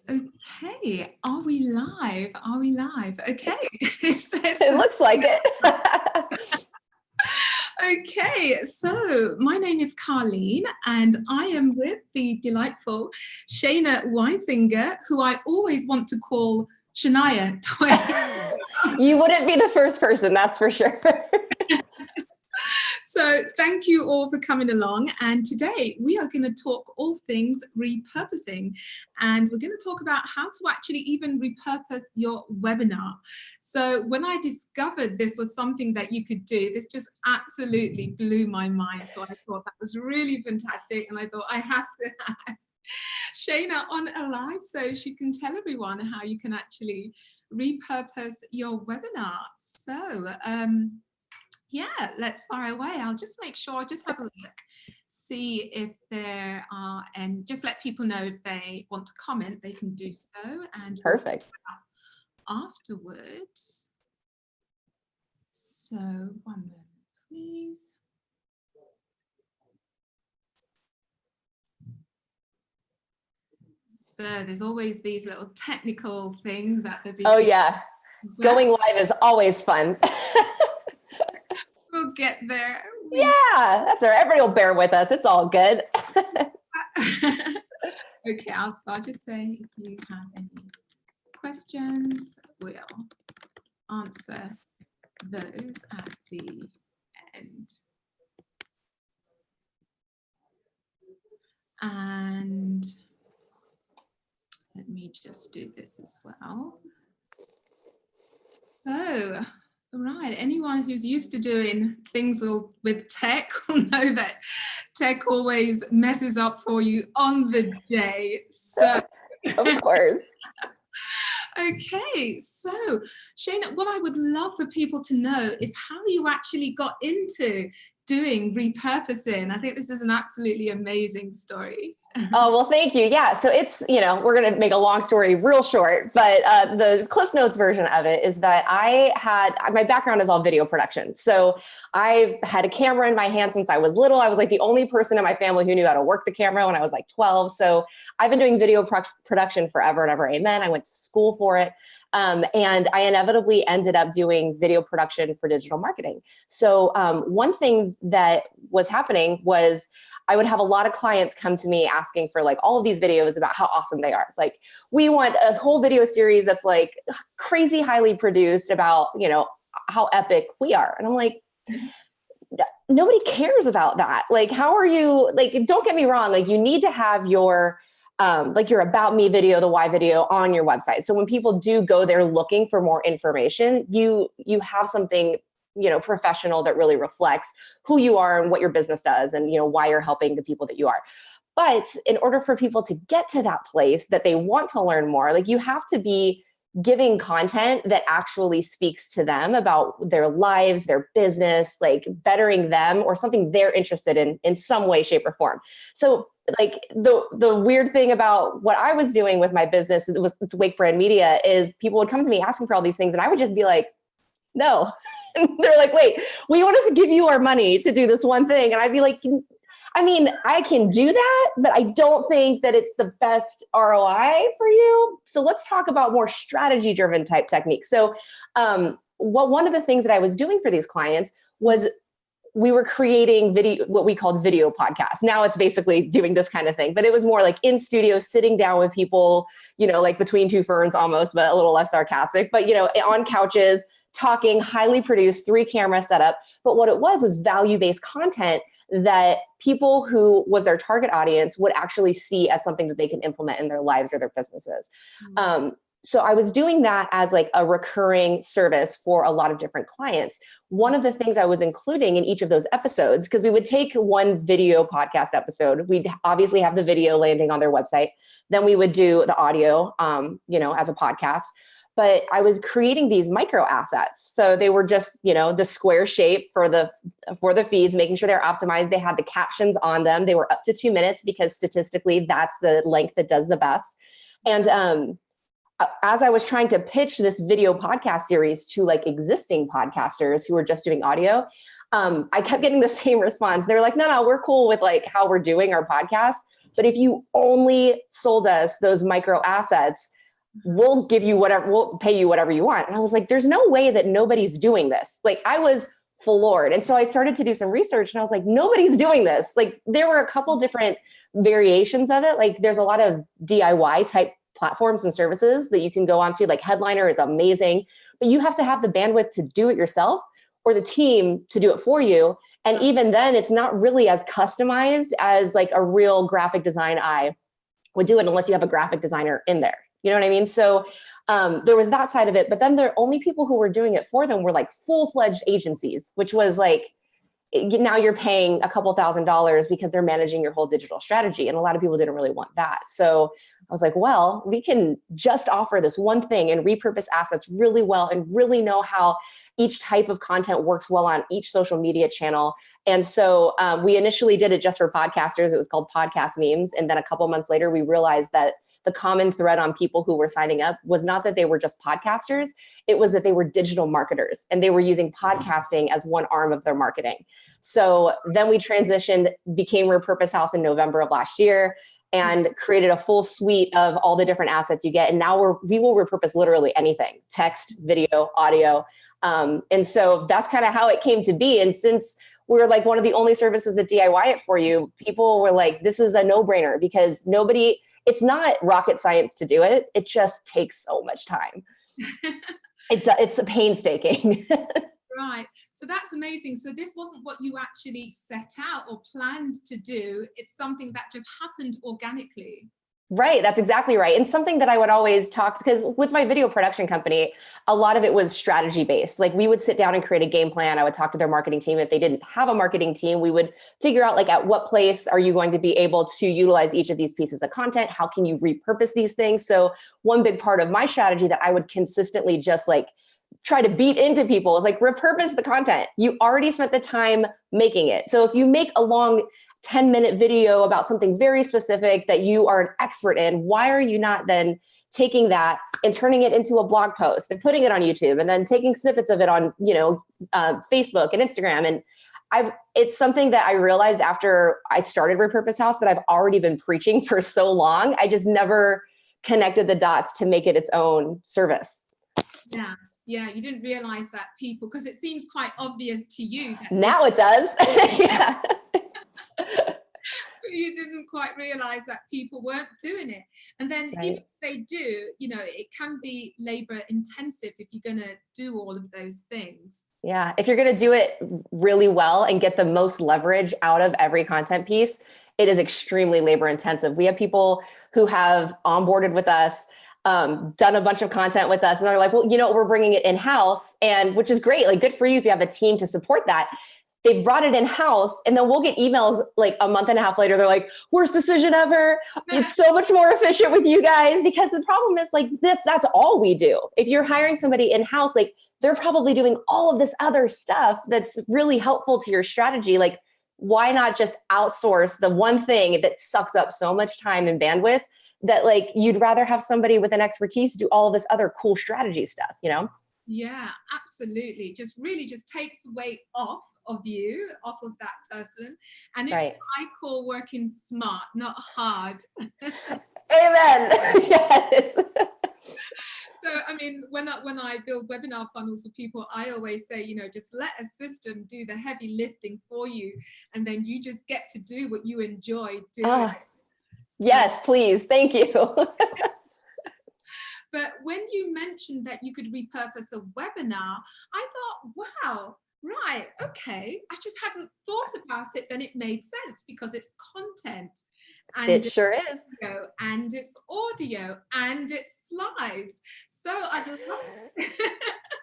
Okay, are we live? Are we live? Okay. It looks like it. Okay, so my name is Carleen and I am with the delightful Shaina Weisinger, who I always want to call Shania. You wouldn't be the first person, that's for sure. So thank you all for coming along. And today we are going to talk all things repurposing. And we're going to talk about how to actually even repurpose your webinar. So when I discovered this was something that you could do, this just absolutely blew my mind. So I thought that was really fantastic. And I thought I have to have Shaina on a live so she can tell everyone how you can actually repurpose your webinar. So, yeah, let's fire away. I'll just make sure, I'll just have a look, see if there are, and just let people know if they want to comment, they can do so. And perfect. Afterwards. So 1 moment, please. So there's always these little technical things at the beginning. Oh yeah, going live is always fun. We'll get there. Yeah, that's all right. Everybody will bear with us. It's all good. Okay, I'll just say if you have any questions, we'll answer those at the end. And let me just do this as well. So, right, anyone who's used to doing things with tech will know that tech always messes up for you on the day. So, of course. Okay, so Shaina, what I would love for people to know is how you actually got into doing repurposing. I think this is an absolutely amazing story. Oh, well, thank you. Yeah. So it's, we're going to make a long story real short, but the Cliff Notes version of it is that my background is all video production. So I've had a camera in my hand since I was little. I was like the only person in my family who knew how to work the camera when I was like 12. So I've been doing video production forever and ever. Amen. I went to school for it. And I inevitably ended up doing video production for digital marketing. So one thing that was happening was I would have a lot of clients come to me asking for like all of these videos about how awesome they are. Like, we want a whole video series that's like crazy highly produced about, how epic we are. And I'm like, nobody cares about that. Like, how are you, like, don't get me wrong. Like, you need to have your, like your about me video, the why video on your website. So when people do go there looking for more information, you have something, professional that really reflects who you are and what your business does and, why you're helping the people that you are. But in order for people to get to that place that they want to learn more, like, you have to be giving content that actually speaks to them about their lives, their business, like bettering them or something they're interested in some way, shape, or form. So like the weird thing about what I was doing with my business, it's Wake Brand Media, is people would come to me asking for all these things and I would just be like, no. And they're like, wait, we want to give you our money to do this one thing. And I'd be like, I mean, I can do that, but I don't think that it's the best ROI for you. So let's talk about more strategy-driven type techniques. So one of the things that I was doing for these clients was we were creating what we called video podcasts. Now it's basically doing this kind of thing, but it was more like in studio, sitting down with people, like between two ferns almost, but a little less sarcastic, but, on couches, talking, highly produced, 3-camera setup. But what it was is value-based content that people who was their target audience would actually see as something that they can implement in their lives or their businesses. Mm-hmm. So I was doing that as like a recurring service for a lot of different clients. One of the things I was including in each of those episodes, because we would take one video podcast episode, we'd obviously have the video landing on their website. Then we would do the audio, as a podcast. But I was creating these micro assets. So they were just, the square shape for the feeds, making sure they're optimized. They had the captions on them. They were up to 2 minutes because statistically that's the length that does the best. And as I was trying to pitch this video podcast series to like existing podcasters who were just doing audio, I kept getting the same response. They're like, no, we're cool with like how we're doing our podcast. but if you only sold us those micro assets, we'll give you whatever, we'll pay you whatever you want. And I was like, there's no way that nobody's doing this. Like, I was floored. And so I started to do some research and I was like, nobody's doing this. Like, there were a couple different variations of it. Like, there's a lot of DIY type platforms and services that you can go onto. Like, Headliner is amazing, but you have to have the bandwidth to do it yourself or the team to do it for you. And even then, it's not really as customized as like a real graphic design eye would do it, unless you have a graphic designer in there. You know what I mean? So there was that side of it, but then the only people who were doing it for them were like full-fledged agencies, which was like, now you're paying a couple $1,000s because they're managing your whole digital strategy. And a lot of people didn't really want that. So I was like, well, we can just offer this one thing and repurpose assets really well and really know how each type of content works well on each social media channel. And so we initially did it just for podcasters. It was called Podcast Memes. And then a couple months later, we realized that the common thread on people who were signing up was not that they were just podcasters, it was that they were digital marketers and they were using podcasting as one arm of their marketing. So then we transitioned, became Repurpose House in November of last year, and created a full suite of all the different assets you get. And now we will repurpose literally anything: text, video, audio. And so that's kind of how it came to be. And since we're like one of the only services that DIY it for you, people were like, this is a no-brainer, because it's not rocket science to do it. It just takes so much time. It's painstaking. Right. So that's amazing. So this wasn't what you actually set out or planned to do. It's something that just happened organically. Right. That's exactly right. And something that I would always talk, because with my video production company, a lot of it was strategy based. Like, we would sit down and create a game plan. I would talk to their marketing team. If they didn't have a marketing team, we would figure out, like, at what place are you going to be able to utilize each of these pieces of content? How can you repurpose these things? So one big part of my strategy that I would consistently just like try to beat into people is like, repurpose the content. You already spent the time making it. So if you make a long 10-minute video about something very specific that you are an expert in, why are you not then taking that and turning it into a blog post and putting it on YouTube, and then taking snippets of it on, Facebook and Instagram? And it's something that I realized after I started Repurpose House that I've already been preaching for so long. I just never connected the dots to make it its own service. Yeah. Yeah, you didn't realize that people, because it seems quite obvious to you. That now it does. Yeah. You didn't quite realize that people weren't doing it. And then Right. even if they do, it can be labor intensive if you're going to do all of those things. Yeah. If you're going to do it really well and get the most leverage out of every content piece, it is extremely labor intensive. We have people who have onboarded with us, done a bunch of content with us, and they're like, well, we're bringing it in-house, and which is great. Like, good for you if you have a team to support that. They've brought it in-house, and then we'll get emails like a month and a half later. They're like, worst decision ever. It's so much more efficient with you guys. Because the problem is, like, that's all we do. If you're hiring somebody in-house, like, they're probably doing all of this other stuff that's really helpful to your strategy. Like, why not just outsource the one thing that sucks up so much time and bandwidth that, like, you'd rather have somebody with an expertise do all of this other cool strategy stuff, Yeah, absolutely. Just takes weight off of that person. And it's Right. what I call working smart, not hard. Amen. Yes. So, I mean, when I build webinar funnels for people, I always say, just let a system do the heavy lifting for you, and then you just get to do what you enjoy doing. Yes, please. Thank you. But when you mentioned that you could repurpose a webinar, I thought, wow, right, okay. I just hadn't thought about it. Then it made sense, because it's content. And It sure is. Video, and it's audio, and it's slides. So I love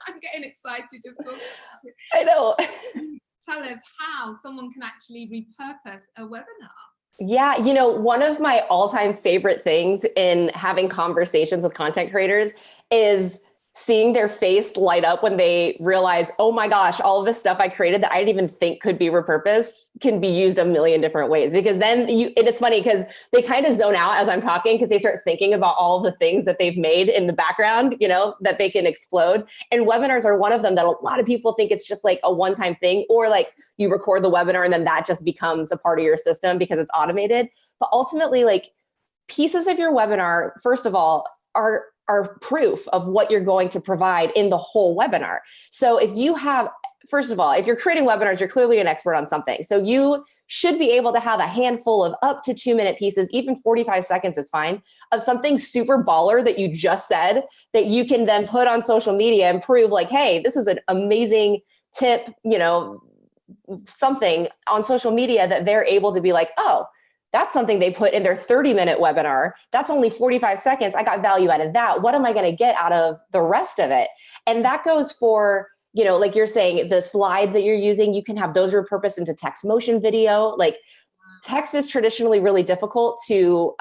I'm getting excited just talking about it. I know. Tell us how someone can actually repurpose a webinar. Yeah, one of my all-time favorite things in having conversations with content creators is seeing their face light up when they realize, oh my gosh, all of this stuff I created that I didn't even think could be repurposed can be used a million different ways. Because then and it's funny because they kind of zone out as I'm talking because they start thinking about all the things that they've made in the background, that they can explode. And webinars are one of them that a lot of people think it's just like a one-time thing, or like you record the webinar and then that just becomes a part of your system because it's automated. But ultimately, like, pieces of your webinar, first of all, are proof of what you're going to provide in the whole webinar. So if you have, first of all, if you're creating webinars, you're clearly an expert on something. So you should be able to have a handful of up to 2-minute pieces, even 45 seconds is fine, of something super baller that you just said that you can then put on social media and prove like, hey, this is an amazing tip, something on social media that they're able to be like, oh, that's something they put in their 30-minute webinar. That's only 45 seconds. I got value out of that. What am I going to get out of the rest of it? And that goes for, like you're saying, the slides that you're using, you can have those repurposed into text motion video. Like, text is traditionally really difficult to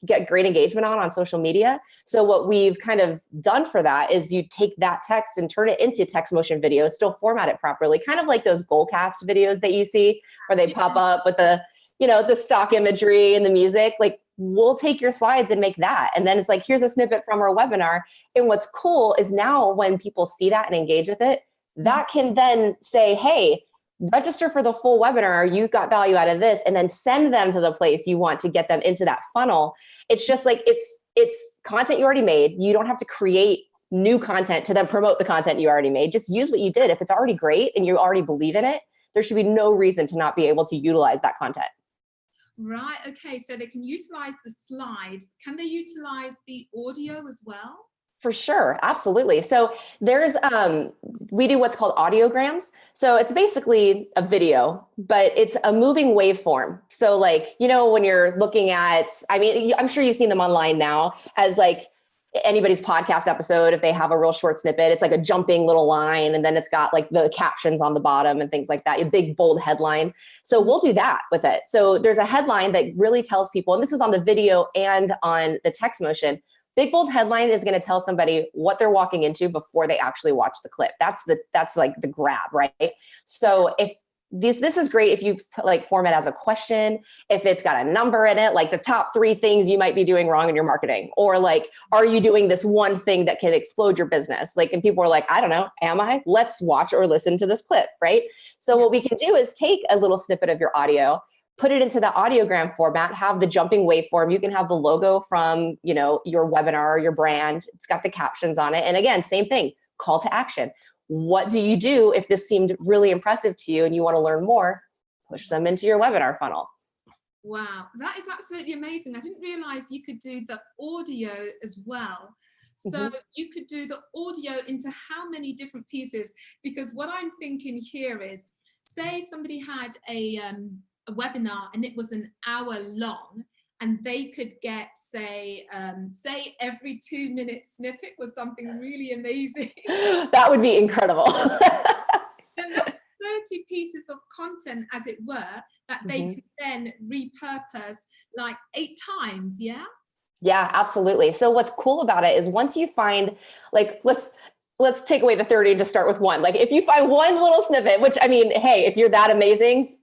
get great engagement on social media. So what we've kind of done for that is you take that text and turn it into text motion video, still format it properly, kind of like those Goalcast videos that you see where they pop up with the stock imagery and the music. Like, we'll take your slides and make that. And then it's like, here's a snippet from our webinar. And what's cool is now when people see that and engage with it, that can then say, hey, register for the full webinar. You got value out of this, and then send them to the place you want to get them into that funnel. It's just like, it's content you already made. You don't have to create new content to then promote the content you already made. Just use what you did. If it's already great and you already believe in it, there should be no reason to not be able to utilize that content. Right. Okay. So they can utilize the slides. Can they utilize the audio as well? For sure. Absolutely. So there's, we do what's called audiograms. So it's basically a video, but it's a moving waveform. So like, when you're looking at, I'm sure you've seen them online now as like anybody's podcast episode. If they have a real short snippet, it's like a jumping little line. And then it's got like the captions on the bottom and things like that, a big bold headline. So we'll do that with it. So there's a headline that really tells people, and this is on the video and on the text motion. Big bold headline is going to tell somebody what they're walking into before they actually watch the clip. That's like the grab, right? So if this is great if you like format as a question, if it's got a number in it, like the top 3 things you might be doing wrong in your marketing, or like, are you doing this one thing that can explode your business? Like, and people are like, I don't know, am I? Let's watch or listen to this clip, right? So what we can do is take a little snippet of your audio, put it into the audiogram format, have the jumping waveform. You can have the logo from, your webinar, your brand. It's got the captions on it. And again, same thing, call to action. What do you do if this seemed really impressive to you and you want to learn more? Push them into your webinar funnel. Wow, that is absolutely amazing. I didn't realize you could do the audio as well. So you could do the audio into how many different pieces? Because what I'm thinking here is, say somebody had a webinar and it was an hour long, and they could get, say every 2-minute snippet was something really amazing. That would be incredible. Then that's 30 pieces of content, as it were, that they could then repurpose like 8 times, yeah? Yeah, absolutely. So what's cool about it is once you find, like, let's take away the 30 and just start with one. Like, if you find one little snippet, which, hey, if you're that amazing,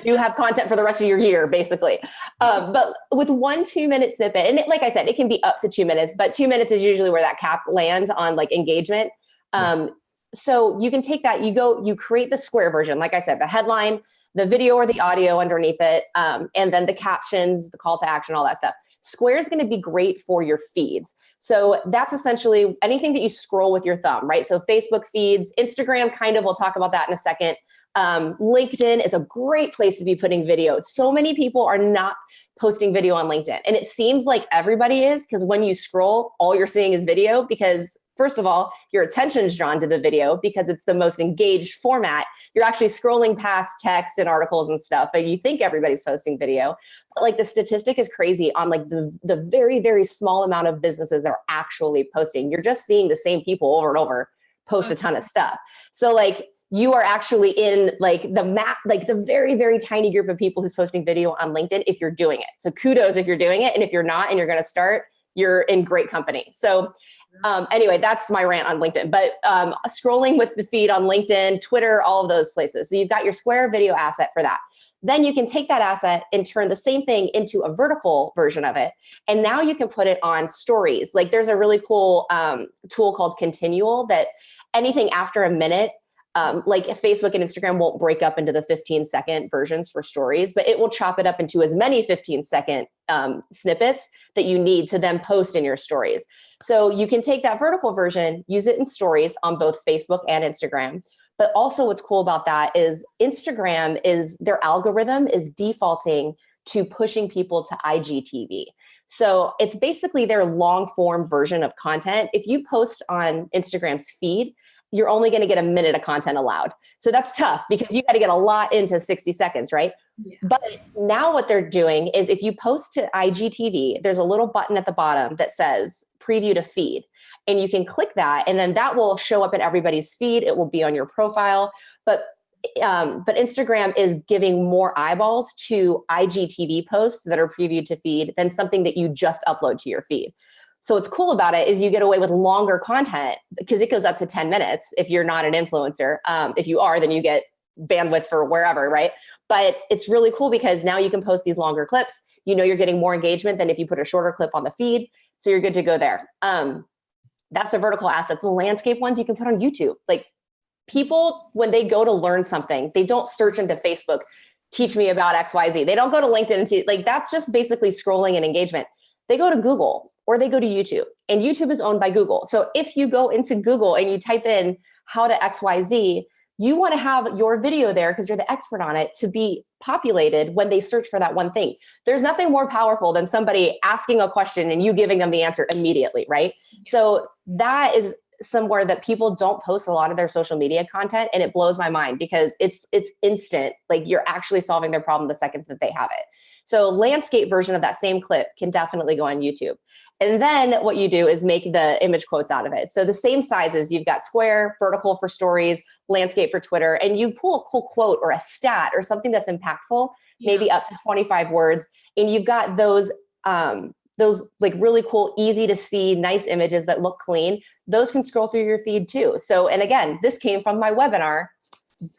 you have content for the rest of your year, basically. But with 1 2-minute snippet, and like I said, it can be up to 2 minutes, but 2 minutes is usually where that cap lands on like engagement. So you can take that, you create the square version. Like I said, the headline, the video or the audio underneath it, and then the captions, the call to action, all that stuff. Square is going to be great for your feeds. So that's essentially anything that you scroll with your thumb, right? So Facebook feeds, Instagram, we'll talk about that in a second. LinkedIn is a great place to be putting video. So many people are not posting video on LinkedIn. And it seems like everybody is, because when you scroll, all you're seeing is video, because first of all, your attention is drawn to the video because it's the most engaged format. You're actually scrolling past text and articles and stuff, and you think everybody's posting video. But like, the statistic is crazy on like the very, very small amount of businesses that are actually posting. You're just seeing the same people over and over post a ton of stuff. So like, you are actually in like the very, very tiny group of people who's posting video on LinkedIn if you're doing it. So kudos if you're doing it. And if you're not and you're going to start, you're in great company. So Anyway, that's my rant on LinkedIn, but scrolling with the feed on LinkedIn, Twitter, all of those places. So you've got your Square video asset for that. Then you can take that asset and turn the same thing into a vertical version of it. And now you can put it on stories. Like there's a really cool tool called Continual that anything after a minute, like Facebook and Instagram won't break up into the 15-second versions for stories, but it will chop it up into as many 15-second snippets that you need to then post in your stories. So you can take that vertical version, use it in stories on both Facebook and Instagram. But also what's cool about that is Instagram is, their algorithm is defaulting to pushing people to IGTV. So it's basically their long form version of content. If you post on Instagram's feed, you're only going to get a minute of content allowed. So that's tough because you got to get a lot into 60 seconds, right? Yeah. But now what they're doing is if you post to IGTV, there's a little button at the bottom that says preview to feed. And you can click that and then that will show up in everybody's feed. It will be on your profile. But Instagram is giving more eyeballs to IGTV posts that are previewed to feed than something that you just upload to your feed. So what's cool about it is you get away with longer content because it goes up to 10 minutes if you're not an influencer. If you are, then you get bandwidth for wherever, right? But it's really cool because now you can post these longer clips. You know, you're getting more engagement than if you put a shorter clip on the feed. So you're good to go there. That's the vertical assets. The landscape ones you can put on YouTube. Like people, when they go to learn something, they don't search into Facebook, teach me about XYZ. They don't go to LinkedIn and like, that's just basically scrolling and engagement. They go to Google or they go to YouTube, and YouTube is owned by Google. So if you go into Google and you type in how to XYZ, you want to have your video there because you're the expert on it to be populated when they search for that one thing. There's nothing more powerful than somebody asking a question and you giving them the answer immediately, right? So that is somewhere that people don't post a lot of their social media content, and it blows my mind because it's instant. Like you're actually solving their problem the second that they have it. So landscape version of that same clip can definitely go on YouTube. And then what you do is make the image quotes out of it. So the same sizes, you've got square, vertical for stories, landscape for Twitter, and you pull a cool quote or a stat or something that's impactful, maybe up to 25 words. And you've got those like really cool, easy to see, nice images that look clean. Those can scroll through your feed too. So, and again, this came from my webinar.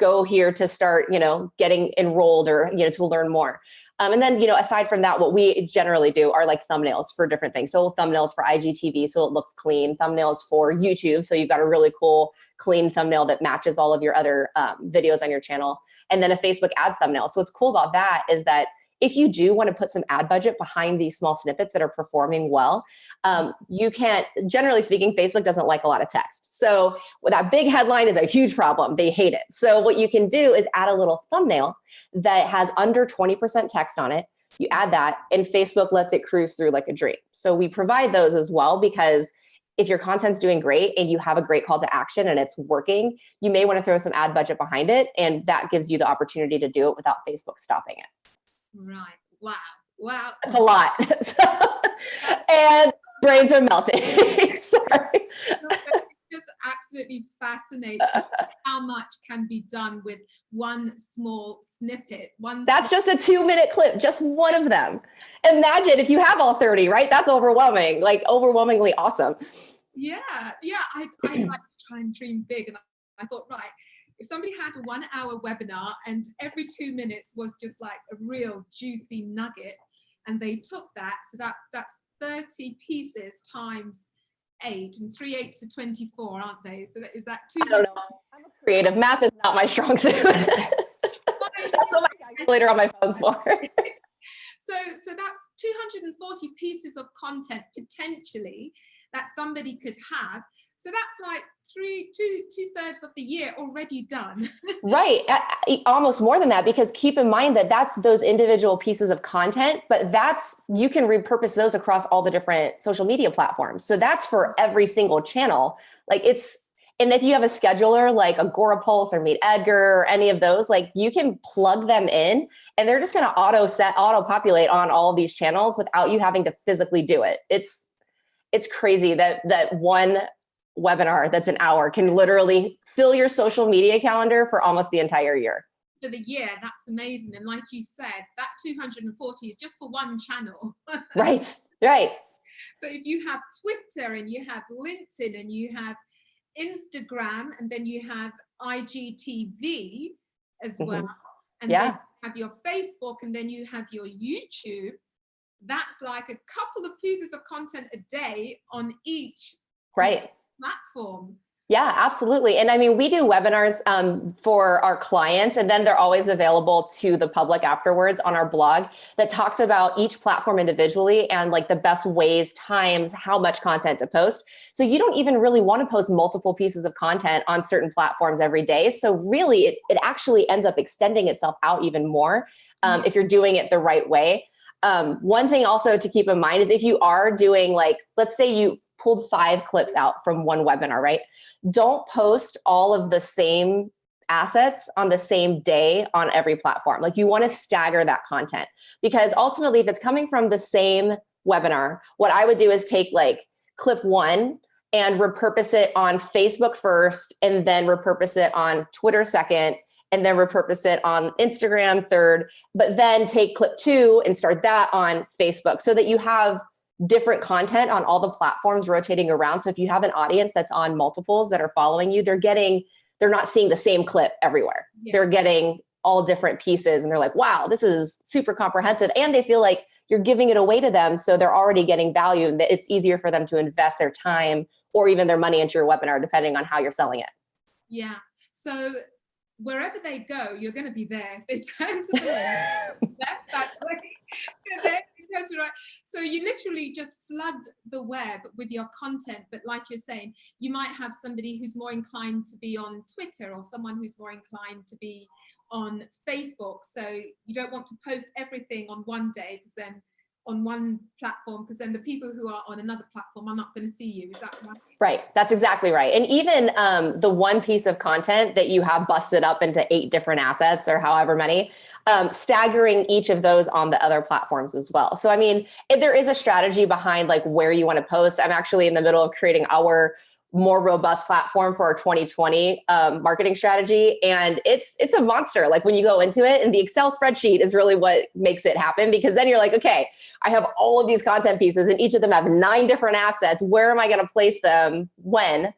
Go here to start, getting enrolled or, to learn more. And then, aside from that, what we generally do are like thumbnails for different things. So thumbnails for IGTV, so it looks clean. Thumbnails for YouTube, so you've got a really cool, clean thumbnail that matches all of your other videos on your channel. And then a Facebook ads thumbnail. So what's cool about that is that if you do want to put some ad budget behind these small snippets that are performing well, you can't, generally speaking, Facebook doesn't like a lot of text. So that big headline is a huge problem. They hate it. So what you can do is add a little thumbnail that has under 20% text on it. You add that and Facebook lets it cruise through like a dream. So we provide those as well because if your content's doing great and you have a great call to action and it's working, you may want to throw some ad budget behind it. And that gives you the opportunity to do it without Facebook stopping it. Right. Wow. Wow. That's a lot. And brains are melting. Sorry. Just absolutely fascinating how much can be done with one small snippet. That's just a 2-minute clip, just one of them. Imagine if you have all 30, right? That's overwhelming, like overwhelmingly awesome. Yeah. I like to try and dream big. And I thought, right, if somebody had a 1-hour webinar and every 2 minutes was just like a real juicy nugget, and they took that, so that's 30 pieces times 8, and 3 8s are 24, aren't they? So is that 2? I don't know. I'm a creative. Math is not my strong suit. That's what my calculator on my phone's for. So that's 240 pieces of content potentially that somebody could have. So that's like two-thirds of the year already done. Right. Almost more than that, because keep in mind that that's those individual pieces of content, but you can repurpose those across all the different social media platforms. So that's for every single channel. And if you have a scheduler like Agorapulse or Meet Edgar or any of those, like you can plug them in and they're just going to auto populate on all of these channels without you having to physically do it. It's crazy that one webinar that's an hour can literally fill your social media calendar for almost the entire year. For the year, that's amazing. And like you said, that 240 is just for one channel. Right. So if you have Twitter and you have LinkedIn and you have Instagram and then you have IGTV as well, and then you have your Facebook and then you have your YouTube, that's like a couple of pieces of content a day on each platform. Yeah, absolutely. And I mean, we do webinars for our clients, and then they're always available to the public afterwards on our blog that talks about each platform individually and like the best ways, times, how much content to post. So you don't even really want to post multiple pieces of content on certain platforms every day. So really, it actually ends up extending itself out even more if you're doing it the right way. One thing also to keep in mind is if you are doing, like, let's say you pulled 5 clips out from one webinar, right? Don't post all of the same assets on the same day on every platform. Like, you want to stagger that content, because ultimately if it's coming from the same webinar, what I would do is take like clip 1 and repurpose it on Facebook first, and then repurpose it on Twitter second, and then repurpose it on Instagram third, but then take clip 2 and start that on Facebook, so that you have different content on all the platforms rotating around. So if you have an audience that's on multiples that are following you, they're not seeing the same clip everywhere. They're getting all different pieces, and they're like, wow, this is super comprehensive. And they feel like you're giving it away to them. So they're already getting value, and it's easier for them to invest their time or even their money into your webinar, depending on how you're selling it. Yeah. So wherever they go, you're going to be there. They turn to the left, that's like, they're there, they turn to the right. So you literally just flood the web with your content. But like you're saying, you might have somebody who's more inclined to be on Twitter, or someone who's more inclined to be on Facebook. So you don't want to post everything on one day, because then on one platform, because then the people who are on another platform are not going to see you. Is that right? Right. That's exactly right. And even the one piece of content that you have busted up into 8 different assets, or however many, staggering each of those on the other platforms as well. So, I mean, there is a strategy behind like where you want to post. I'm actually in the middle of creating our more robust platform for our 2020 marketing strategy. And it's a monster. Like, when you go into it, and the Excel spreadsheet is really what makes it happen, because then you're like, okay, I have all of these content pieces and each of them have 9 different assets. Where am I going to place them when?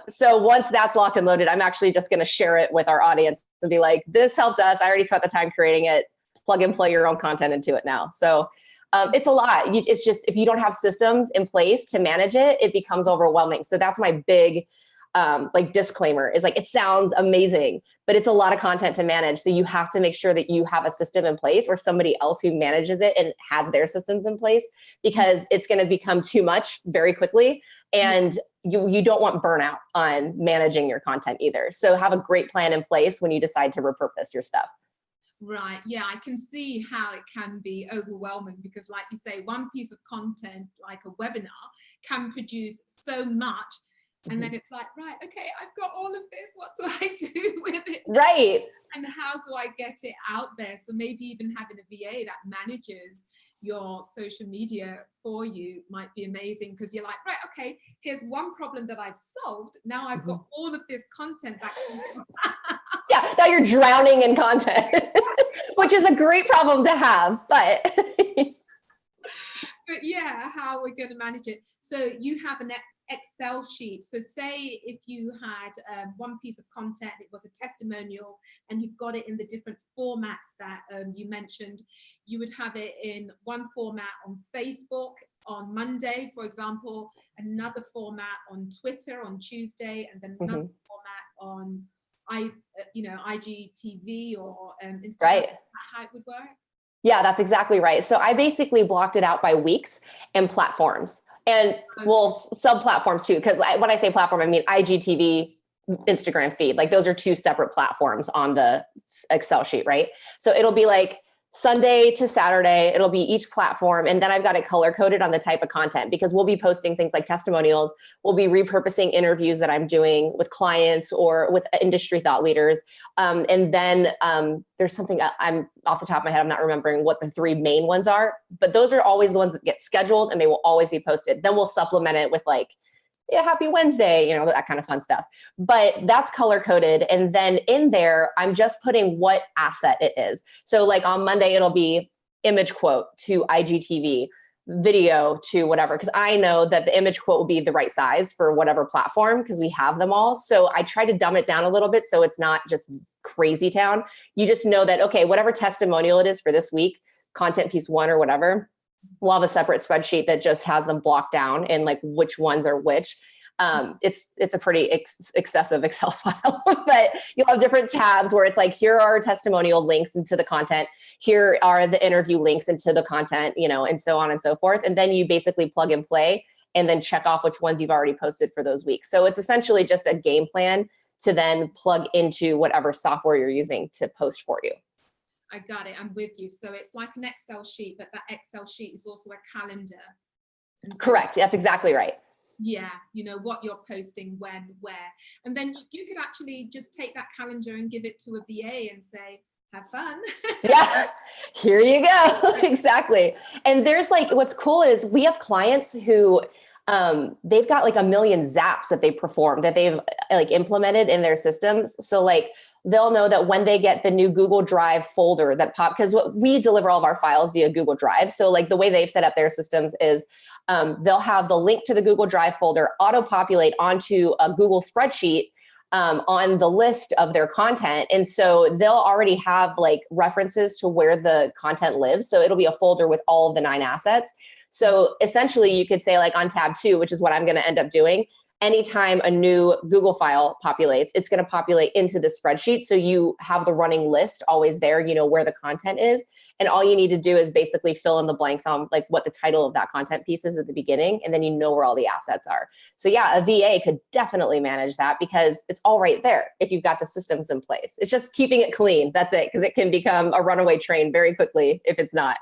So once that's locked and loaded, I'm actually just going to share it with our audience and be like, this helped us. I already spent the time creating it. Plug and play your own content into it now. So it's a lot. It's just, if you don't have systems in place to manage it, it becomes overwhelming. So that's my big like disclaimer, is like, it sounds amazing, but it's a lot of content to manage. So you have to make sure that you have a system in place, or somebody else who manages it and has their systems in place, because it's going to become too much very quickly. And you don't want burnout on managing your content either. So have a great plan in place when you decide to repurpose your stuff. Right. Yeah, I can see how it can be overwhelming, because like you say, one piece of content like a webinar can produce so much. And then it's like, right, okay, I've got all of this. What do I do with it? Right. And how do I get it out there? So maybe even having a VA that manages your social media for you might be amazing, because you're like, right, okay, here's one problem that I've solved. Now I've got all of this content back. Yeah, now you're drowning in content, which is a great problem to have, but but yeah, how we're going to manage it. So you have an Excel sheet. So say if you had one piece of content, it was a testimonial, and you've got it in the different formats that you mentioned, you would have it in one format on Facebook on Monday, for example, another format on Twitter on Tuesday, and then another format on IGTV or Instagram. Right. How it would work? Yeah, that's exactly right. So I basically blocked it out by weeks and platforms, and sub-platforms too. Because when I say platform, I mean IGTV, Instagram feed. Like, those are 2 separate platforms on the Excel sheet, right? So it'll be like Sunday to Saturday, it'll be each platform. And then I've got it color coded on the type of content, because we'll be posting things like testimonials. We'll be repurposing interviews that I'm doing with clients or with industry thought leaders. And then there's something I'm off the top of my head, I'm not remembering what the 3 main ones are, but those are always the ones that get scheduled, and they will always be posted. Then we'll supplement it with like, yeah, happy Wednesday, that kind of fun stuff. But that's color coded. And then in there, I'm just putting what asset it is. So like on Monday, it'll be image quote to IGTV. video to whatever, because I know that the image quote will be the right size for whatever platform, because we have them all. So I try to dumb it down a little bit so it's not just crazy town. You just know that, okay, whatever testimonial it is for this week, content piece 1 or whatever, we'll have a separate spreadsheet that just has them blocked down and like which ones are which. It's a pretty excessive Excel file, but you'll have different tabs where it's like, here are testimonial links into the content. Here are the interview links into the content, you know, and so on and so forth. And then you basically plug and play and then check off which ones you've already posted for those weeks. So it's essentially just a game plan to then plug into whatever software you're using to post for you. I got it. I'm with you. So it's like an Excel sheet, but that Excel sheet is also a calendar. So correct. That's exactly right. Yeah, you know what you're posting, when, where, and then you could actually just take that calendar and give it to a VA and say, have fun. Yeah, here you go. Exactly. And there's like, what's cool is we have clients who they've got like a million zaps that they perform, that they've like implemented in their systems. So like they'll know that when they get the new Google Drive folder that pop, because we deliver all of our files via Google Drive. So like the way they've set up their systems is they'll have the link to the Google Drive folder auto-populate onto a Google spreadsheet on the list of their content. And so they'll already have like references to where the content lives. So it'll be a folder with all of the 9 assets. So essentially you could say like on tab 2, which is what I'm going to end up doing, anytime a new Google file populates, it's going to populate into the spreadsheet. So you have the running list always there, you know, where the content is. And all you need to do is basically fill in the blanks on like what the title of that content piece is at the beginning. And then you know where all the assets are. So yeah, a VA could definitely manage that because it's all right there if you've got the systems in place. It's just keeping it clean. That's it. Because it can become a runaway train very quickly if it's not.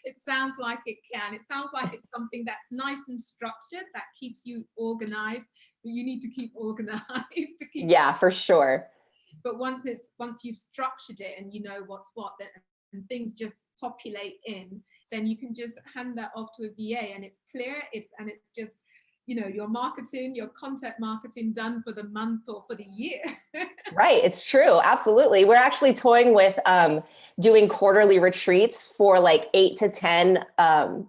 It sounds like it can. It sounds like it's something that's nice and structured, that keeps you organized, but you need to keep organized to keep. Yeah, for sure. But once you've structured it and you know what's what, and things just populate in, then you can just hand that off to a VA and it's clear. It's just, you know, your marketing, your content marketing done for the month or for the year. Right. It's true. Absolutely. We're actually toying with doing quarterly retreats for like 8 to 10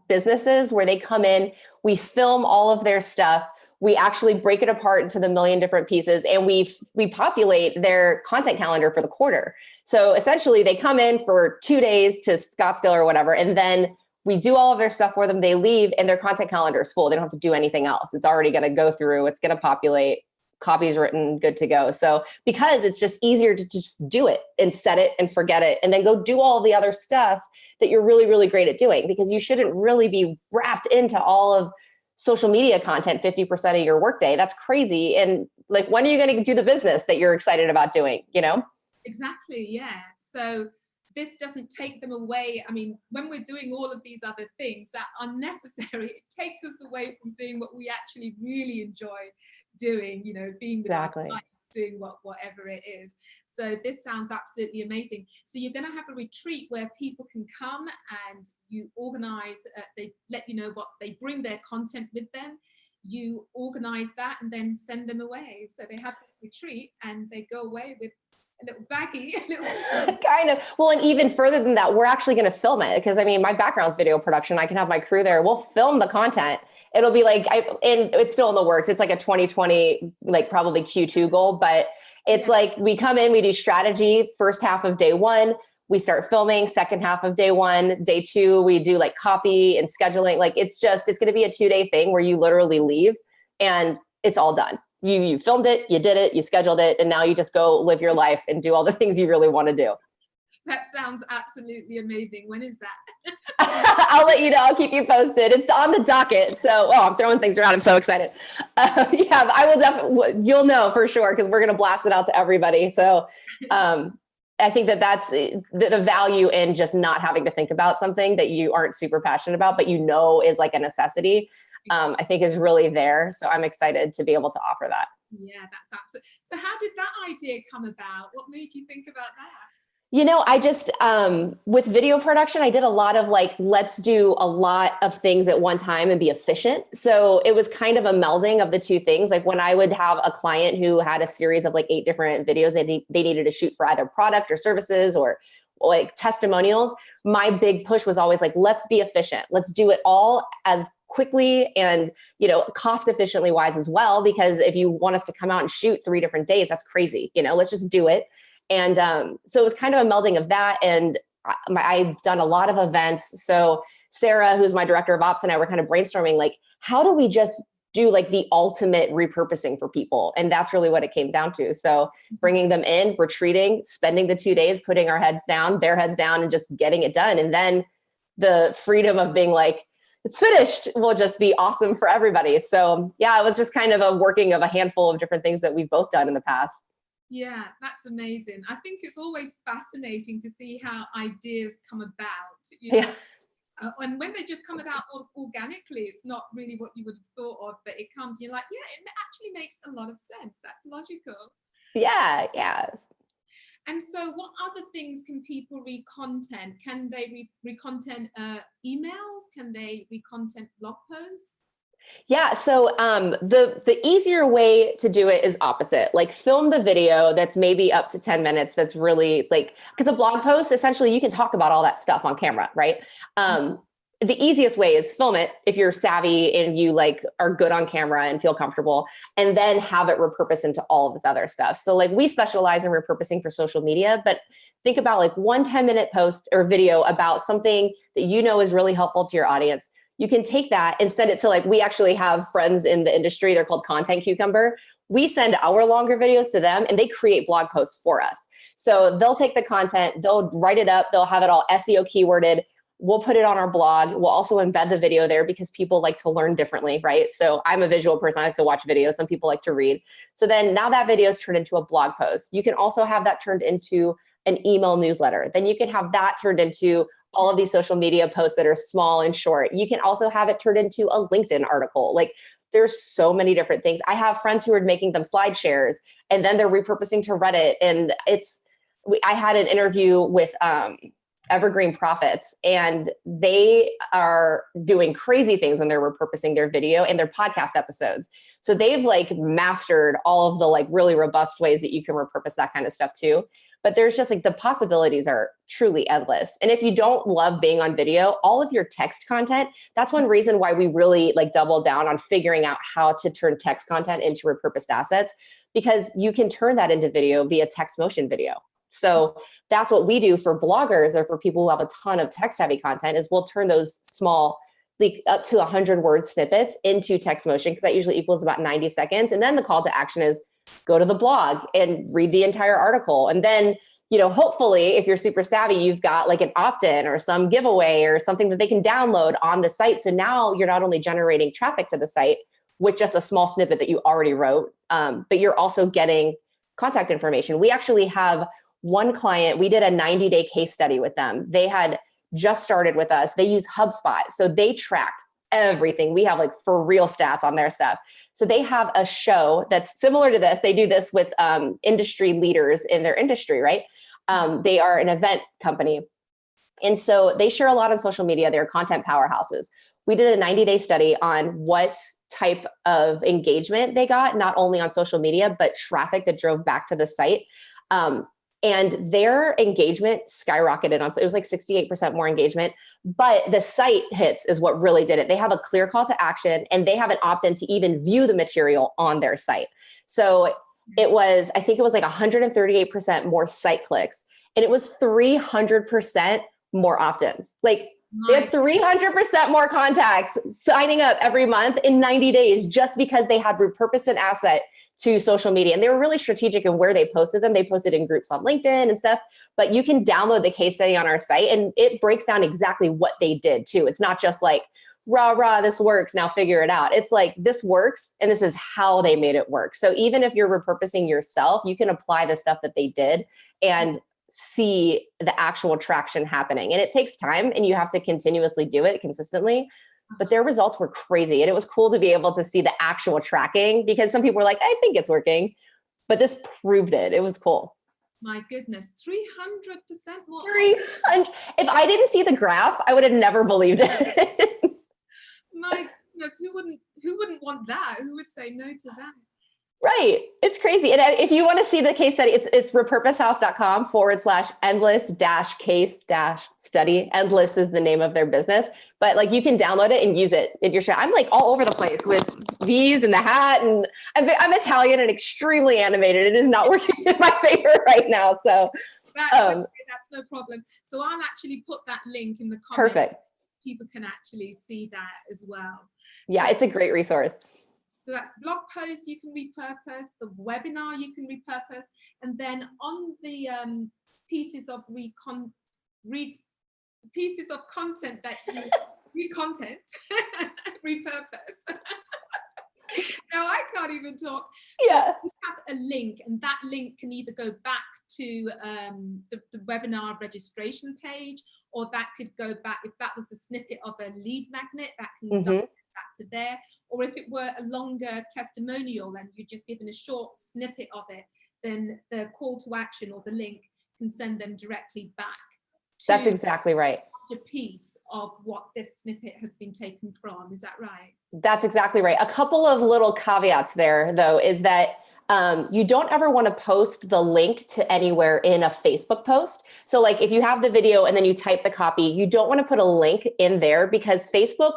businesses where they come in, we film all of their stuff. We actually break it apart into the million different pieces and we populate their content calendar for the quarter. So essentially they come in for 2 days to Scottsdale or whatever, and then we do all of their stuff for them. They leave and their content calendar is full. They don't have to do anything else. It's already going to go through. It's going to populate. Copies written, good to go. So because it's just easier to just do it and set it and forget it and then go do all the other stuff that you're really, really great at doing, because you shouldn't really be wrapped into all of social media content 50% of your workday. That's crazy. And like, when are you going to do the business that you're excited about doing, you know? Exactly. Yeah. So this doesn't take them away. I mean, when we're doing all of these other things that are necessary, it takes us away from doing what we actually really enjoy doing, you know, being with our clients, doing whatever it is. So this sounds absolutely amazing. So you're going to have a retreat where people can come and you organize, they let you know what they bring, their content with them. You organize that and then send them away. So they have this retreat and they go away with a little baggie. Kind of. Well, and even further than that, we're actually going to film it because I mean, my background's video production. I can have my crew there. We'll film the content. It'll be like, and it's still in the works. It's like a 2020, like probably Q2 goal, but it's like we come in, we do strategy first half of day 1. We start filming second half of day 1. Day 2, we do like copy and scheduling. Like it's going to be a 2-day thing where you literally leave and it's all done. You filmed it, you did it, you scheduled it, and now you just go live your life and do all the things you really want to do. That sounds absolutely amazing. When is that? I'll let you know. I'll keep you posted. It's on the docket. So, I'm throwing things around. I'm so excited. Yeah, I will definitely, you'll know for sure, because we're going to blast it out to everybody. So I think that's the value in just not having to think about something that you aren't super passionate about, but you know is like a necessity. I think is really there. So I'm excited to be able to offer that. Yeah, that's absolutely. So how did that idea come about? What made you think about that? You know, I just, with video production, I did a lot of like, let's do a lot of things at one time and be efficient. So it was kind of a melding of the two things. Like when I would have a client who had a series of like 8 different videos that they needed to shoot for either product or services or like testimonials, my big push was always like, let's be efficient. Let's do it all as quickly and, cost efficiently wise as well. Because if you want us to come out and shoot 3 different days, that's crazy. Let's just do it. And so it was kind of a melding of that. And I've done a lot of events. So Sarah, who's my director of ops, and I were kind of brainstorming, like, how do we just do like the ultimate repurposing for people? And that's really what it came down to. So bringing them in, retreating, spending the 2 days, putting our heads down, their heads down, and just getting it done. And then the freedom of being like, it's finished will just be awesome for everybody. So yeah, it was just kind of a working of a handful of different things that we've both done in the past. Yeah, that's amazing. I think it's always fascinating to see how ideas come about. Yeah. And when they just come about organically, it's not really what you would have thought of, but it comes, you're like, yeah, it actually makes a lot of sense. That's logical. Yeah, yeah. And so what other things can people re-content? Can they re-content emails? Can they re-content blog posts? Yeah. So the easier way to do it is opposite. Like, film the video that's maybe up to 10 minutes. That's really like, because a blog post, essentially you can talk about all that stuff on camera, right? The easiest way is film it if you're savvy and you like are good on camera and feel comfortable, and then have it repurpose into all of this other stuff. So like, we specialize in repurposing for social media, but think about like 1 10-minute post or video about something that is really helpful to your audience. You can take that and send it to, like, we actually have friends in the industry. They're called Content Cucumber. We send our longer videos to them and they create blog posts for us. So they'll take the content, they'll write it up, they'll have it all SEO keyworded. We'll put it on our blog. We'll also embed the video there because people like to learn differently, right? So I'm a visual person. I like to watch videos. Some people like to read. So then now that video is turned into a blog post. You can also have that turned into an email newsletter. Then you can have that turned into all of these social media posts that are small and short. You can also have it turned into a LinkedIn article. Like, there's so many different things. I have friends who are making them slide shares and then they're repurposing to Reddit. And I had an interview with Evergreen Profits, and they are doing crazy things when they're repurposing their video and their podcast episodes. So they've like mastered all of the like really robust ways that you can repurpose that kind of stuff too. But there's just like, the possibilities are truly endless. And if you don't love being on video, all of your text content, that's one reason why we really like double down on figuring out how to turn text content into repurposed assets, because you can turn that into video via text motion video. So that's what we do for bloggers or for people who have a ton of text heavy content, is we'll turn those small, like up to 100 word snippets into text motion, because that usually equals about 90 seconds. And then the call to action is go to the blog and read the entire article. And then, hopefully if you're super savvy, you've got like an opt-in or some giveaway or something that they can download on the site. So now you're not only generating traffic to the site with just a small snippet that you already wrote, but you're also getting contact information. We actually have one client, we did a 90-day case study with them. They had just started with us. They use HubSpot. So they track everything. We have like for real stats on their stuff. So they have a show that's similar to this. They do this with industry leaders in their industry, right? They are an event company. And so they share a lot on social media. They're content powerhouses. We did a 90-day study on what type of engagement they got, not only on social media, but traffic that drove back to the site. And their engagement skyrocketed on, so it was like 68% more engagement, but the site hits is what really did it. They have a clear call to action and they have an opt-in to even view the material on their site. So I think it was like 138% more site clicks, and it was 300% more opt-ins. Like, they had 300% more contacts signing up every month in 90 days just because they had repurposed an asset to social media. And they were really strategic in where they posted them. They posted in groups on LinkedIn and stuff, but you can download the case study on our site and it breaks down exactly what they did too. It's not just like, rah, this works, now figure it out. It's like, this works and this is how they made it work. So even if you're repurposing yourself, you can apply the stuff that they did and see the actual traction happening. And it takes time and you have to continuously do it consistently. But their results were crazy. And it was cool to be able to see the actual tracking, because some people were like, I think it's working, but this proved it. It was cool. My goodness, 300% more. 300. If I didn't see the graph, I would have never believed it. My goodness, who wouldn't want that? Who would say no to that? Right. It's crazy. And if you want to see the case study, it's repurposehouse.com/endless-case-study. Endless is the name of their business, but like you can download it and use it in your show. I'm like all over the place with these and the hat, and I'm Italian and extremely animated. It is not working in my favor right now. So That's okay, that's no problem. So I'll actually put that link in the comments. Perfect. People can actually see that as well. Yeah, it's a great resource. So that's blog posts you can repurpose, the webinar you can repurpose, and then on the pieces of content that you repurpose. Now I can't even talk. Yeah. So you have a link, and that link can either go back to the webinar registration page, or that could go back, if that was the snippet of a lead magnet, that can direct back to there. Or if it were a longer testimonial and you're just given a short snippet of it, then the call to action or the link can send them directly back to That's exactly right. a piece of what this snippet has been taken from. Is that right? That's exactly right. A couple of little caveats there, though, is that you don't ever want to post the link to anywhere in a Facebook post. So like if you have the video and then you type the copy, you don't want to put a link in there because Facebook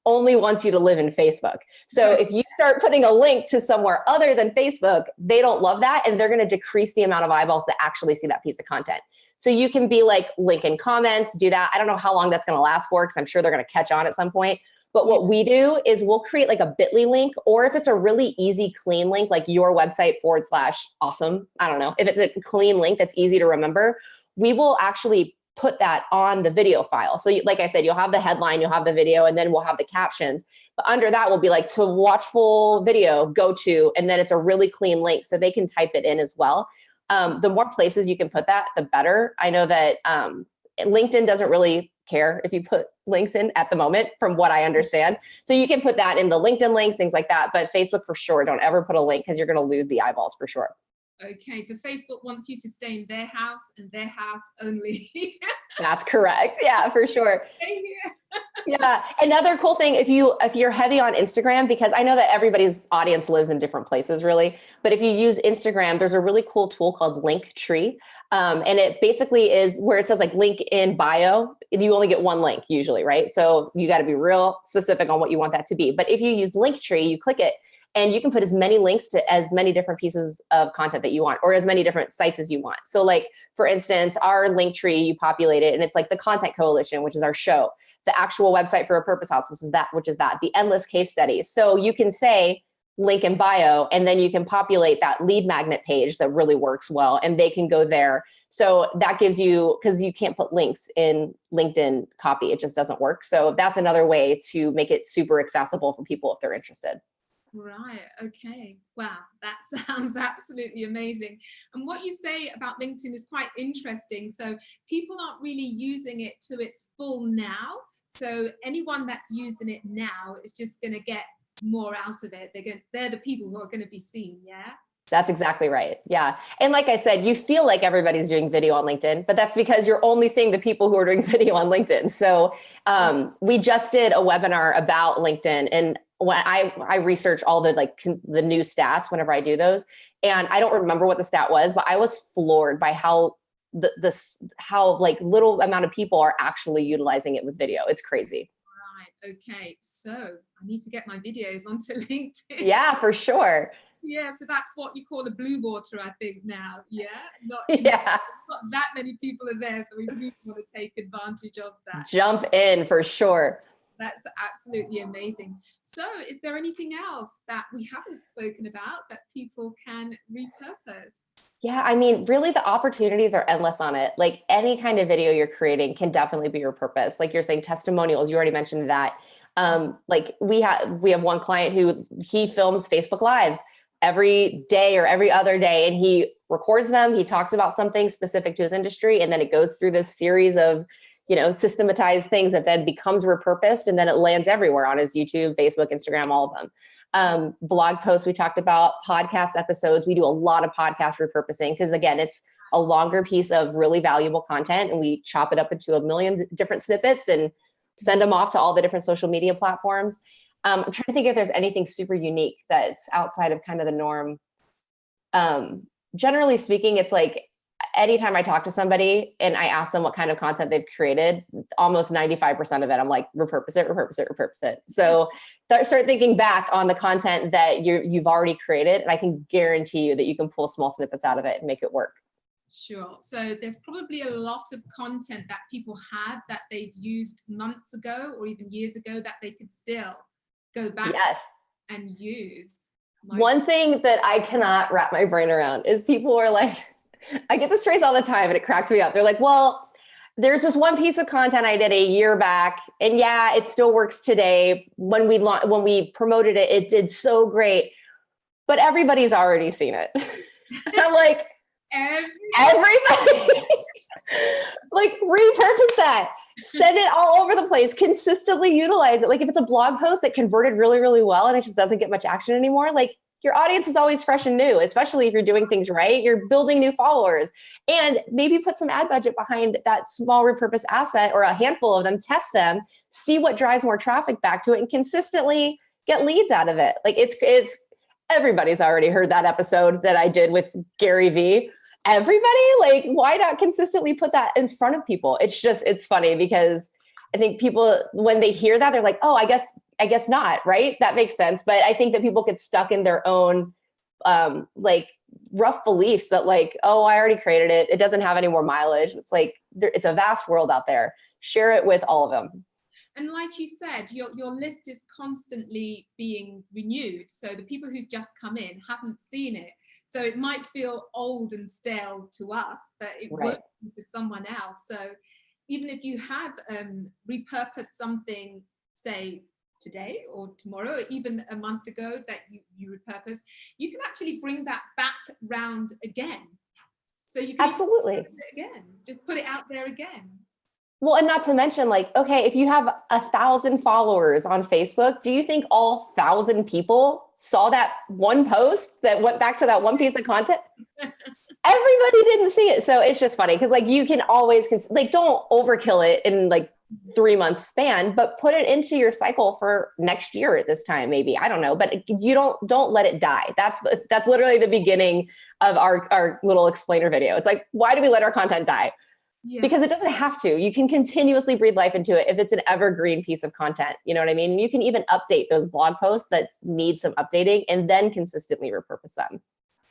only wants you to live in Facebook. So if you start putting a link to somewhere other than Facebook, they don't love that, and they're going to decrease the amount of eyeballs that actually see that piece of content. So you can be like, link in comments, do that. I don't know how long that's going to last for, because I'm sure they're going to catch on at some point. But what we do is we'll create like a bit.ly link, or if it's a really easy, clean link, like your website /awesome, I don't know, if it's a clean link that's easy to remember, we will actually put that on the video file. So like I said, you'll have the headline, you'll have the video, and then we'll have the captions. But under that will be like, to watch full video, go to, and then it's a really clean link so they can type it in as well. The more places you can put that, the better. I know that LinkedIn doesn't really care if you put links in at the moment, from what I understand. So you can put that in the LinkedIn links, things like that. But Facebook for sure, don't ever put a link, because you're going to lose the eyeballs for sure. Okay, so Facebook wants you to stay in their house and their house only. That's correct. Yeah, for sure. Yeah. Another cool thing, if you're heavy on Instagram, because I know that everybody's audience lives in different places really, but if you use Instagram, there's a really cool tool called Linktree. And it basically is where it says like link in bio, you only get one link usually, right? So you got to be real specific on what you want that to be. But if you use Linktree, you click it, and you can put as many links to as many different pieces of content that you want, or as many different sites as you want. So like, for instance, our Linktree, you populate it, and it's like the Content Coalition, which is our show, the actual website for Repurpose House, which is that, the endless case studies. So you can say link in bio, and then you can populate that lead magnet page that really works well, and they can go there. So that gives you, because you can't put links in LinkedIn copy, it just doesn't work. So that's another way to make it super accessible for people if they're interested. Right. Okay. Wow. That sounds absolutely amazing. And what you say about LinkedIn is quite interesting. So people aren't really using it to its full now. So anyone that's using it now is just going to get more out of it. They're the people who are going to be seen. Yeah. That's exactly right. Yeah. And like I said, you feel like everybody's doing video on LinkedIn, but that's because you're only seeing the people who are doing video on LinkedIn. So we just did a webinar about LinkedIn, and when I research all the the new stats whenever I do those, and I don't remember what the stat was, but I was floored by how how like little amount of people are actually utilizing it with video. It's crazy. Right. Okay. So I need to get my videos onto LinkedIn. Yeah, for sure. Yeah, so that's what you call a blue water, I think now. Yeah, not that many people are there, so we really want to take advantage of that. Jump in for sure. That's absolutely amazing. So is there anything else that we haven't spoken about that people can repurpose? Yeah, I mean, really the opportunities are endless on it. Like any kind of video you're creating can definitely be repurposed. Like you're saying, testimonials, you already mentioned that. Like we have one client who he films Facebook Lives every day or every other day, and he records them. He talks about something specific to his industry, and then it goes through this series of, systematized things that then becomes repurposed, and then it lands everywhere on his YouTube, Facebook, Instagram, all of them. Blog posts we talked about, podcast episodes. We do a lot of podcast repurposing because, again, it's a longer piece of really valuable content, and we chop it up into a million different snippets and send them off to all the different social media platforms. I'm trying to think if there's anything super unique that's outside of kind of the norm Generally speaking, it's like anytime I talk to somebody and I ask them what kind of content they've created, almost 95% of it, I'm like, repurpose it, repurpose it, repurpose it. So start thinking back on the content that you've already created, and I can guarantee you that you can pull small snippets out of it and make it work. Sure. So there's probably a lot of content that people have that they've used months ago or even years ago that they could still go back and use. One thing that I cannot wrap my brain around is people are like, I get this phrase all the time and it cracks me up. They're like, well, there's this one piece of content I did a year back, and yeah, it still works today. When we promoted it, it did so great, but everybody's already seen it. And I'm like, everybody like repurpose that, send it all over the place, consistently utilize it. Like if it's a blog post that converted really, really well and it just doesn't get much action anymore, like your audience is always fresh and new, especially if you're doing things right. You're building new followers, and maybe put some ad budget behind that small repurpose asset or a handful of them, test them, see what drives more traffic back to it, and consistently get leads out of it. Like it's everybody's already heard that episode that I did with Gary Vee. Everybody, like, why not consistently put that in front of people? It's funny because I think people, when they hear that, they're like, oh, I guess not, right? That makes sense. But I think that people get stuck in their own like rough beliefs that like, oh, I already created it, it doesn't have any more mileage. It's like, it's a vast world out there. Share it with all of them. And like you said, your list is constantly being renewed. So the people who've just come in haven't seen it. So it might feel old and stale to us, but it won't be for someone else. So even if you have repurposed something, say today or tomorrow, or even a month ago that you repurposed, you can actually bring that back round again. So you can absolutely it again, just put it out there again. Well, and not to mention, like, okay, if you have 1,000 followers on Facebook, do you think all 1,000 people saw that one post that went back to that one piece of content? Everybody didn't see it. So it's just funny because like you can always, like, don't overkill it in like 3 month span, but put it into your cycle for next year at this time, maybe. I don't know, but you don't let it die. That's literally the beginning of our little explainer video. It's like, why do we let our content die? Yeah. Because it doesn't have to. You can continuously breathe life into it if it's an evergreen piece of content. You know what I mean? You can even update those blog posts that need some updating and then consistently repurpose them.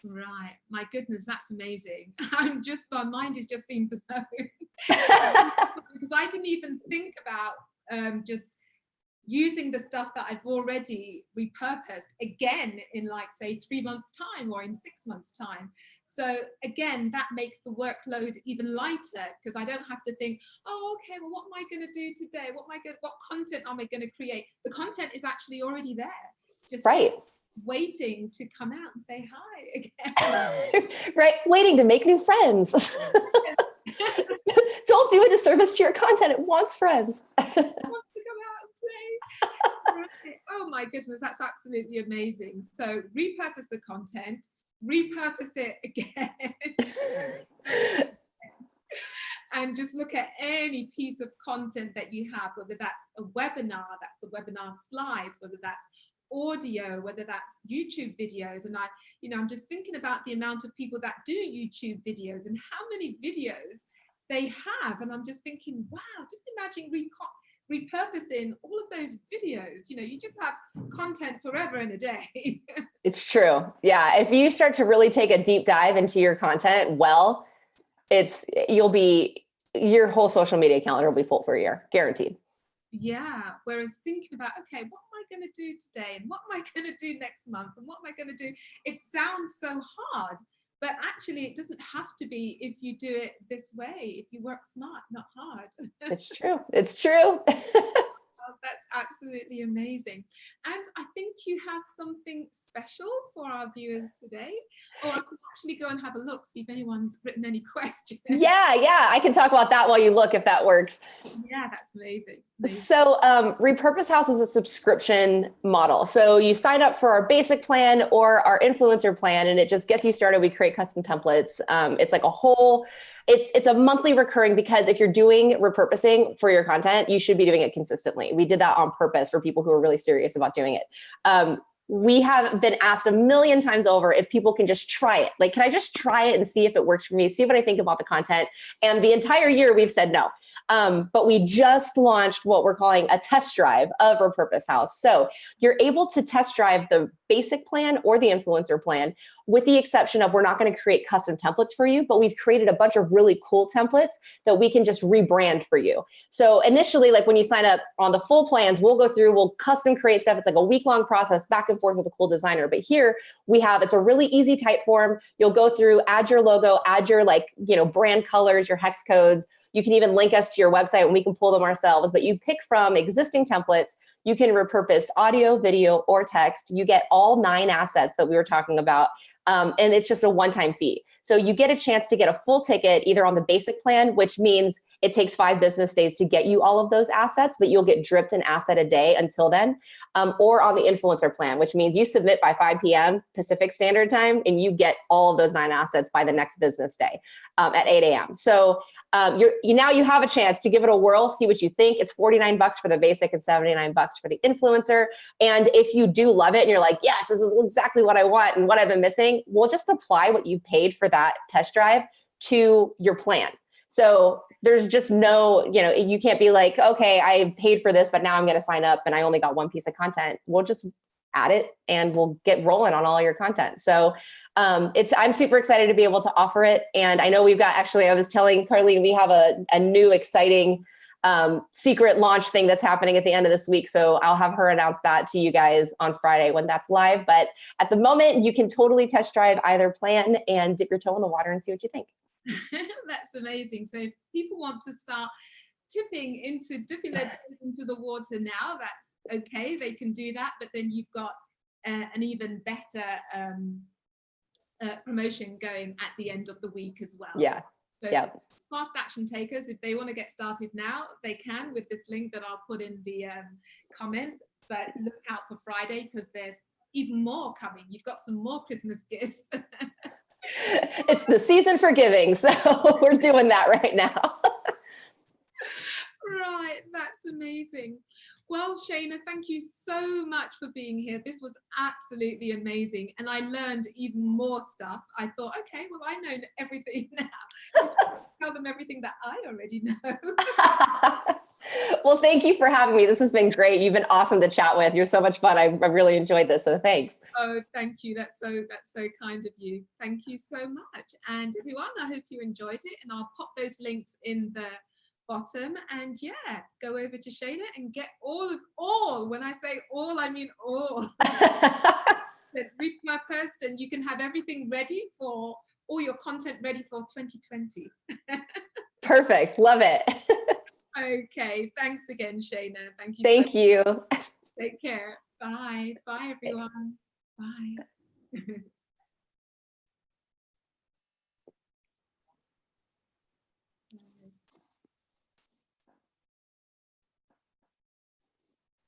Right. My goodness, that's amazing. My mind is just being blown. Because I didn't even think about just using the stuff that I've already repurposed again in like, say, 3 months time or in 6 months time. So again, that makes the workload even lighter because I don't have to think, oh, okay, well, what am I going to do today? What content am I going to create? The content is actually already there. Just waiting to come out and say hi again. Right. Waiting to make new friends. Don't do a disservice to your content. It wants friends. It wants to come out and play. Right. Oh my goodness, that's absolutely amazing. So repurpose the content, repurpose it again. And just look at any piece of content that you have, whether that's a webinar, that's the webinar slides, whether that's audio, whether that's YouTube videos. And I'm just thinking about the amount of people that do YouTube videos and how many videos they have. And I'm just thinking, wow, just imagine repurposing all of those videos. You just have content forever and a day. It's true. Yeah. If you start to really take a deep dive into your content, your whole social media calendar will be full for a year, guaranteed. Yeah. Whereas thinking about, okay, what am I going to do today? And what am I going to do next month? And what am I going to do? It sounds so hard, but actually it doesn't have to be if you do it this way, if you work smart, not hard. It's true. It's true. Oh, that's absolutely amazing. And I think you have something special for our viewers today. Or I can actually go and have a look, see if anyone's written any questions. Yeah. I can talk about that while you look, if that works. Yeah, that's amazing. So Repurpose House is a subscription model. So you sign up for our basic plan or our influencer plan, and it just gets you started. We create custom templates. It's like it's a monthly recurring, because if you're doing repurposing for your content, you should be doing it consistently. We did that on purpose for people who are really serious about doing it. we have been asked a million times over if people can just try it. Like, can I just try it and see if it works for me, see what I think about the content? And the entire year we've said no. But we just launched what we're calling a test drive of Repurpose House. So you're able to test drive the basic plan or the influencer plan, with the exception of we're not going to create custom templates for you, but we've created a bunch of really cool templates that we can just rebrand for you. So initially, like when you sign up on the full plans, we'll go through, we'll custom create stuff. It's like a week-long process back and forth with a cool designer. But here we have, it's a really easy type form. You'll go through, add your logo, add your brand colors, your hex codes. You can even link us to your website and we can pull them ourselves, but you pick from existing templates. You can repurpose audio, video, or text. You get all 9 assets that we were talking about. And it's just a one-time fee. So you get a chance to get a full ticket either on the basic plan, which means it takes 5 business days to get you all of those assets, but you'll get dripped an asset a day until then, or on the influencer plan, which means you submit by 5 p.m. Pacific Standard Time and you get all of those 9 assets by the next business day at 8 a.m. So now you have a chance to give it a whirl, see what you think. It's $49 for the basic and $79 for the influencer. And if you do love it and you're like, yes, this is exactly what I want and what I've been missing, we'll just apply what you paid for that test drive to your plan. So there's just no, you can't be like, okay, I paid for this, but now I'm going to sign up and I only got 1 piece of content. We'll just add it and we'll get rolling on all your content. So I'm super excited to be able to offer it. And I know we've got, actually, I was telling Carlene, we have a new exciting secret launch thing that's happening at the end of this week. So I'll have her announce that to you guys on Friday when that's live. But at the moment, you can totally test drive either plan and dip your toe in the water and see what you think. That's amazing. So if people want to start dipping their toes into the water now, that's okay. They can do that. But then you've got an even better promotion going at the end of the week as well. Yeah. So fast action takers, if they want to get started now, they can with this link that I'll put in the comments. But look out for Friday because there's even more coming. You've got some more Christmas gifts. It's the season for giving, so we're doing that right now. Right, that's amazing. Well, Shaina, thank you so much for being here. This was absolutely amazing. And I learned even more stuff. I thought, okay, well, I know everything now. Tell them everything that I already know. Well, thank you for having me. This has been great. You've been awesome to chat with. You're so much fun. I really enjoyed this. So thanks. Oh, thank you. That's so kind of you. Thank you so much. And everyone, I hope you enjoyed it. And I'll pop those links in the bottom. And yeah, go over to Shaina and get all. When I say all, I mean all. Repurposed, and you can have everything ready for all your content ready for 2020. Perfect. Love it. Okay. Thanks again, Shaina. Thank you. Thank you. Take care. Bye. Bye, everyone. Bye.